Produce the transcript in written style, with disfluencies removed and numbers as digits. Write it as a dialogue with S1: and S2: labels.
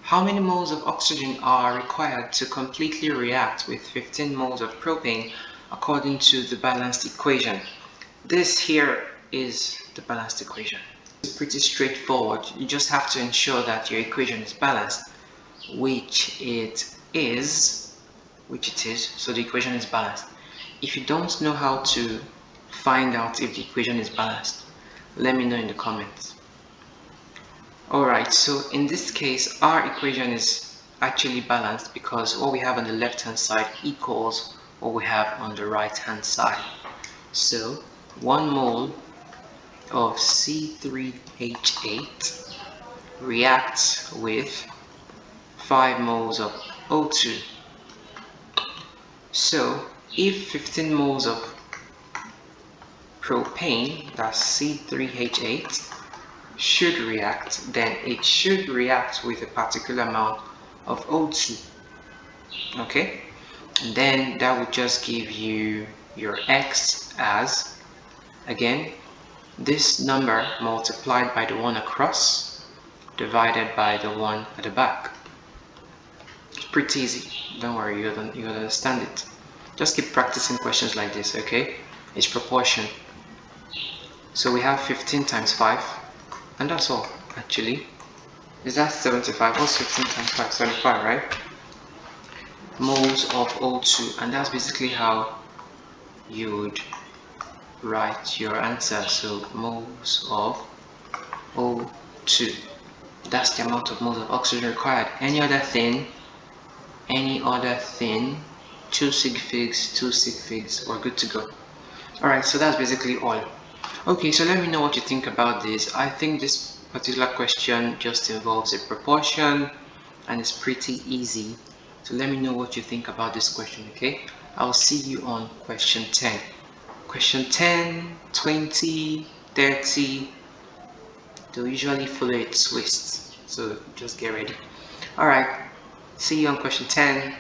S1: How many moles of oxygen are required to completely react with 15 moles of propane according to the balanced equation? This here is the balanced equation. It's pretty straightforward. You just have to ensure that your equation is balanced, which it is, so the equation is balanced. If you don't know how to find out if the equation is balanced, let me know in the comments. Alright, so in this case, our equation is actually balanced because what we have on the left hand side equals what we have on the right hand side. So 1 mole of C3H8 reacts with 5 moles of O2. So if 15 moles of propane, that's C3H8, should react, then it should react with a particular amount of O2. Okay, and then that would just give you your X as, again, this number multiplied by the one across divided by the one at the back. It's pretty easy, don't worry, you'll understand it. Just keep practicing questions like this, okay? It's proportion. So we have 15 times 5, and that's all, actually. Is that 75? What's 15 times 5? 75, right? Moles of O2, and that's basically how you would write your answer. So moles of O2, that's the amount of moles of oxygen required. Any other thing, 2 sig figs, we're good to go. Alright, so that's basically all. Okay, so let me know what you think about this. I think this particular question just involves a proportion and it's pretty easy. So let me know what you think about this question, okay? I'll see you on question 10. Question 10, 20, 30, they'll usually follow a twist. So just get ready. Alright, see you on question 10.